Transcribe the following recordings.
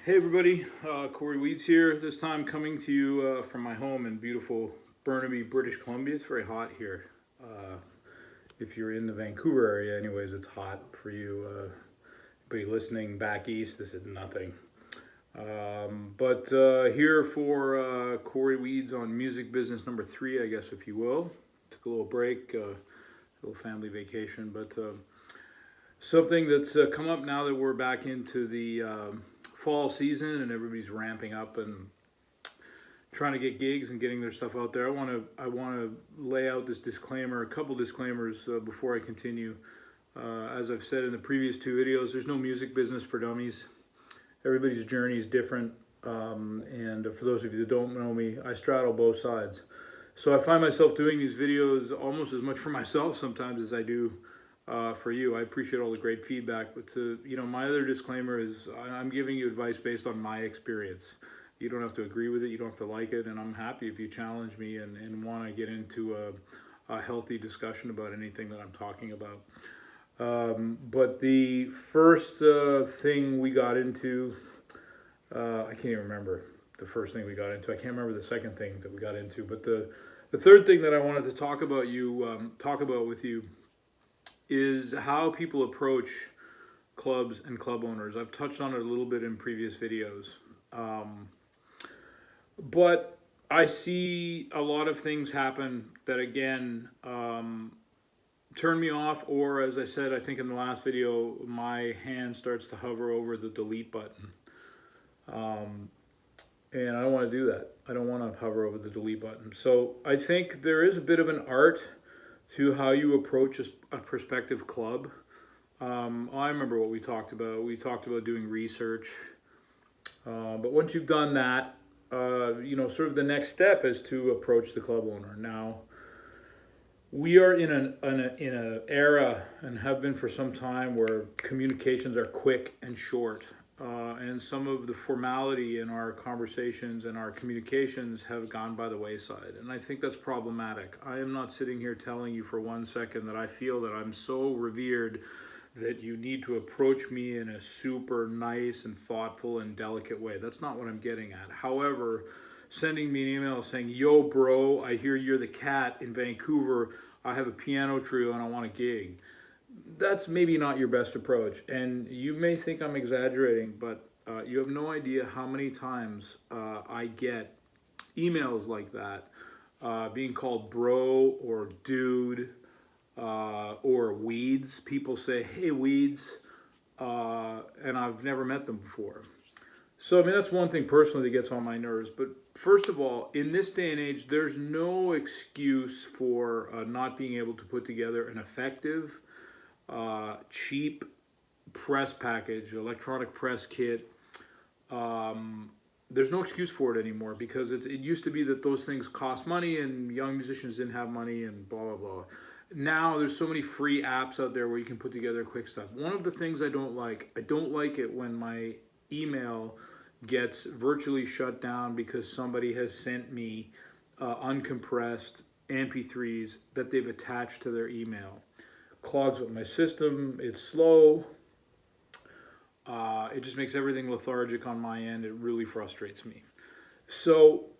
Hey everybody, Corey Weeds here. This time coming to you from my home in beautiful Burnaby, British Columbia. It's very hot here. If you're in the Vancouver area, anyways, it's hot for you. Anybody listening back east, this is nothing. But here for Corey Weeds on music business number 3, I guess, if you will. Took a little break, a little family vacation, but something that's come up now that we're back into the fall season and everybody's ramping up and trying to get gigs and getting their stuff out there. I want to lay out this disclaimer, a couple disclaimers before I continue. As I've said in the previous 2 videos, there's no music business for dummies. Everybody's journey is different, and for those of you that don't know me, I straddle both sides. So I find myself doing these videos almost as much for myself sometimes as I do for you. I appreciate all the great feedback, but my other disclaimer is I'm giving you advice based on my experience. You don't have to agree with it, you don't have to like it, and I'm happy if you challenge me and want to get into a healthy discussion about anything that I'm talking about. But the first thing we got into, I can't even remember the first thing we got into. I can't remember the second thing that we got into, but the third thing that I wanted to talk about with you is how people approach clubs and club owners. I've touched on it a little bit in previous videos. But I see a lot of things happen that, again, turn me off, or as I said, I think in the last video, my hand starts to hover over the delete button. And I don't want to do that. I don't want to hover over the delete button. So I think there is a bit of an art to how you approach a prospective club. I remember what we talked about. We talked about doing research. But once you've done that, sort of the next step is to approach the club owner. Now, we are in an era, and have been for some time, where communications are quick and short. And some of the formality in our conversations and our communications have gone by the wayside. And I think that's problematic. I am not sitting here telling you for 1 second that I feel that I'm so revered that you need to approach me in a super nice and thoughtful and delicate way. That's not what I'm getting at. However, sending me an email saying, "Yo, bro, I hear you're the cat in Vancouver. I have a piano trio and I want a gig." That's maybe not your best approach. And you may think I'm exaggerating, but you have no idea how many times I get emails like that, being called bro or dude or weeds. People say, "Hey, weeds," and I've never met them before. So, I mean, that's one thing personally that gets on my nerves. But first of all, in this day and age, there's no excuse for not being able to put together an effective, cheap press package, electronic press kit. There's no excuse for it anymore, because it used to be that those things cost money and young musicians didn't have money and blah, blah, blah. Now there's so many free apps out there where you can put together quick stuff. One of the things I don't like it when my email gets virtually shut down because somebody has sent me uncompressed MP3s that they've attached to their email. Clogs up my system, it's slow, it just makes everything lethargic on my end. It really frustrates me. So,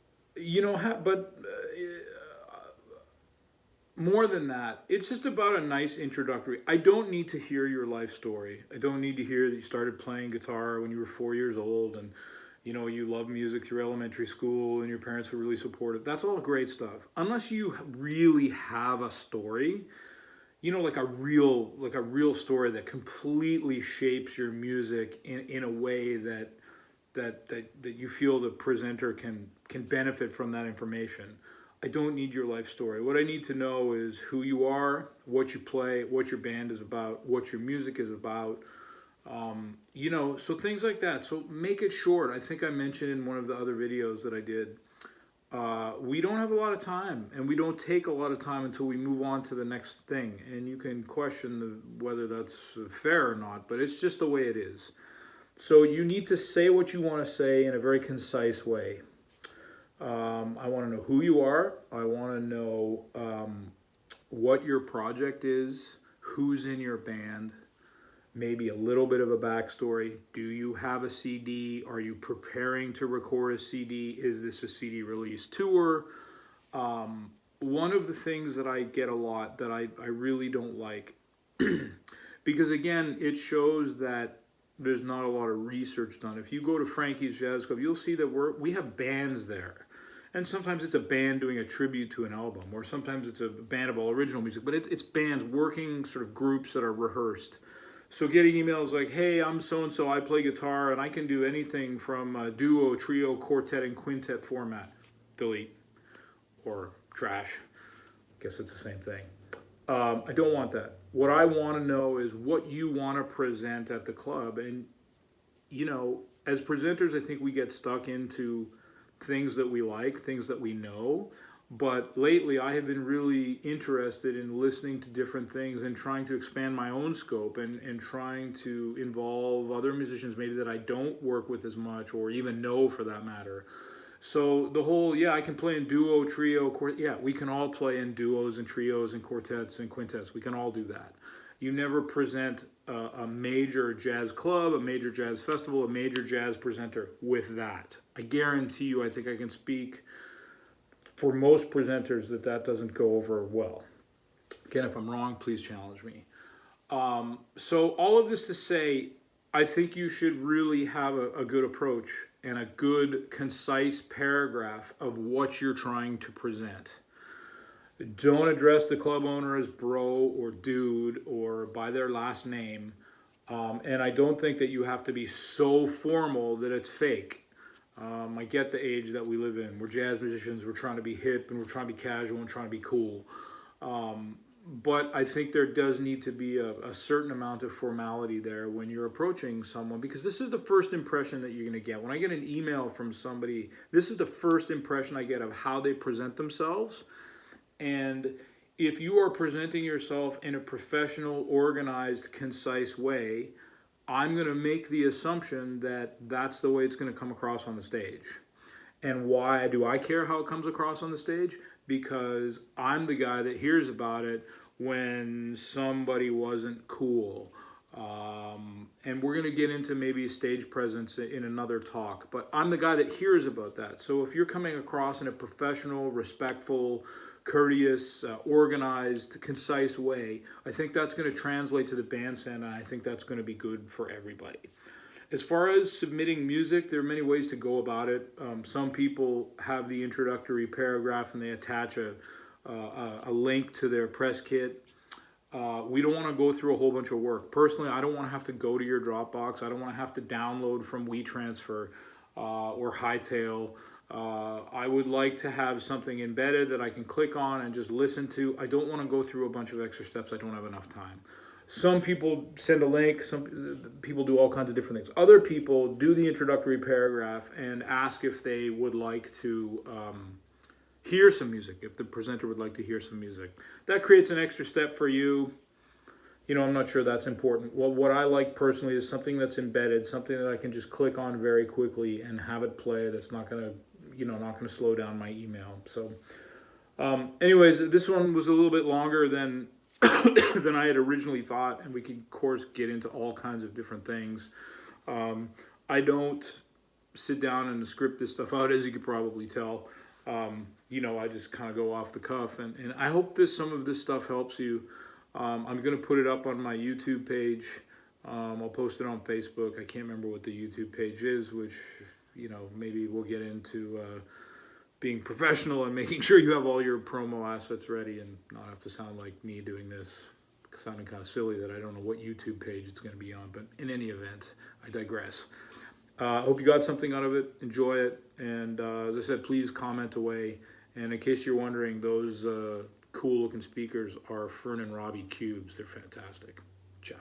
more than that, it's just about a nice introductory. I don't need to hear your life story. I don't need to hear that you started playing guitar when you were 4 years old and you loved music through elementary school and your parents were really supportive. That's all great stuff. Unless you really have a story, like a real story that completely shapes your music in a way that you feel the presenter can benefit from that information. I don't need your life story. What I need to know is who you are, what you play, what your band is about, what your music is about. So things like that. So make it short. I think I mentioned in one of the other videos that I did, we don't have a lot of time, and we don't take a lot of time until we move on to the next thing. And you can question whether that's fair or not, but it's just the way it is. So you need to say what you want to say in a very concise way. I want to know who you are. I want to know what your project is, who's in your band, maybe a little bit of a backstory. Do you have a CD? Are you preparing to record a CD? Is this a CD release tour? One of the things that I get a lot that I really don't like, because again, it shows that there's not a lot of research done. If you go to Frankie's Jazz Club, you'll see that we have bands there. And sometimes it's a band doing a tribute to an album, or sometimes it's a band of all original music, but it's bands working sort of groups that are rehearsed. So getting emails like, hey, I'm so-and-so, I play guitar, and I can do anything from a duo, trio, quartet, and quintet format. Delete. Or trash. I guess it's the same thing. I don't want that. What I want to know is what you want to present at the club. And, you know, as presenters, I think we get stuck into things that we like, things that we know. But lately, I have been really interested in listening to different things and trying to expand my own scope and trying to involve other musicians maybe that I don't work with as much or even know for that matter. So the whole, yeah, I can play in duo, trio, quartet. Yeah, we can all play in duos and trios and quartets and quintets. We can all do that. You never present a major jazz club, a major jazz festival, a major jazz presenter with that. I guarantee you, I think I can speak for most presenters that doesn't go over well. Again, if I'm wrong, please challenge me. So all of this to say, I think you should really have a good approach and a good, concise paragraph of what you're trying to present. Don't address the club owner as bro or dude or by their last name. And I don't think that you have to be so formal that it's fake. I get the age that we live in. We're jazz musicians. We're trying to be hip and we're trying to be casual and trying to be cool. But I think there does need to be a certain amount of formality there when you're approaching someone, because this is the first impression that you're going to get. When I get an email from somebody, this is the first impression I get of how they present themselves. And if you are presenting yourself in a professional, organized, concise way, I'm going to make the assumption that that's the way it's going to come across on the stage. And why do I care how it comes across on the stage? Because I'm the guy that hears about it when somebody wasn't cool. And we're going to get into maybe stage presence in another talk. But I'm the guy that hears about that. So if you're coming across in a professional, respectful, courteous, organized, concise way, I think that's going to translate to the bandstand, and I think that's going to be good for everybody. As far as submitting music, there are many ways to go about it. Some people have the introductory paragraph and they attach a link to their press kit. We don't want to go through a whole bunch of work. Personally, I don't want to have to go to your Dropbox. I don't want to have to download from WeTransfer or Hightail. I would like to have something embedded that I can click on and just listen to. I don't want to go through a bunch of extra steps. I don't have enough time. Some people send a link. Some people do all kinds of different things. Other people do the introductory paragraph and ask if they would like to hear some music, if the presenter would like to hear some music. That creates an extra step for you. You know, I'm not sure that's important. Well, what I like personally is something that's embedded, something that I can just click on very quickly and have it play. That's not going to, not going to slow down my email. So, anyways, this one was a little bit longer than than I had originally thought, and we can, of course, get into all kinds of different things. I don't sit down and script this stuff out, as you could probably tell. I just kind of go off the cuff, and I hope some of this stuff helps you. I'm going to put it up on my YouTube page. I'll post it on Facebook. I can't remember what the YouTube page is, which, maybe we'll get into being professional and making sure you have all your promo assets ready and not have to sound like me doing this, sounding kind of silly that I don't know what YouTube page it's going to be on. But in any event, I digress. I hope you got something out of it. Enjoy it. And as I said, please comment away. And in case you're wondering, those cool looking speakers are Fern and Robbie Cubes. They're fantastic. Ciao.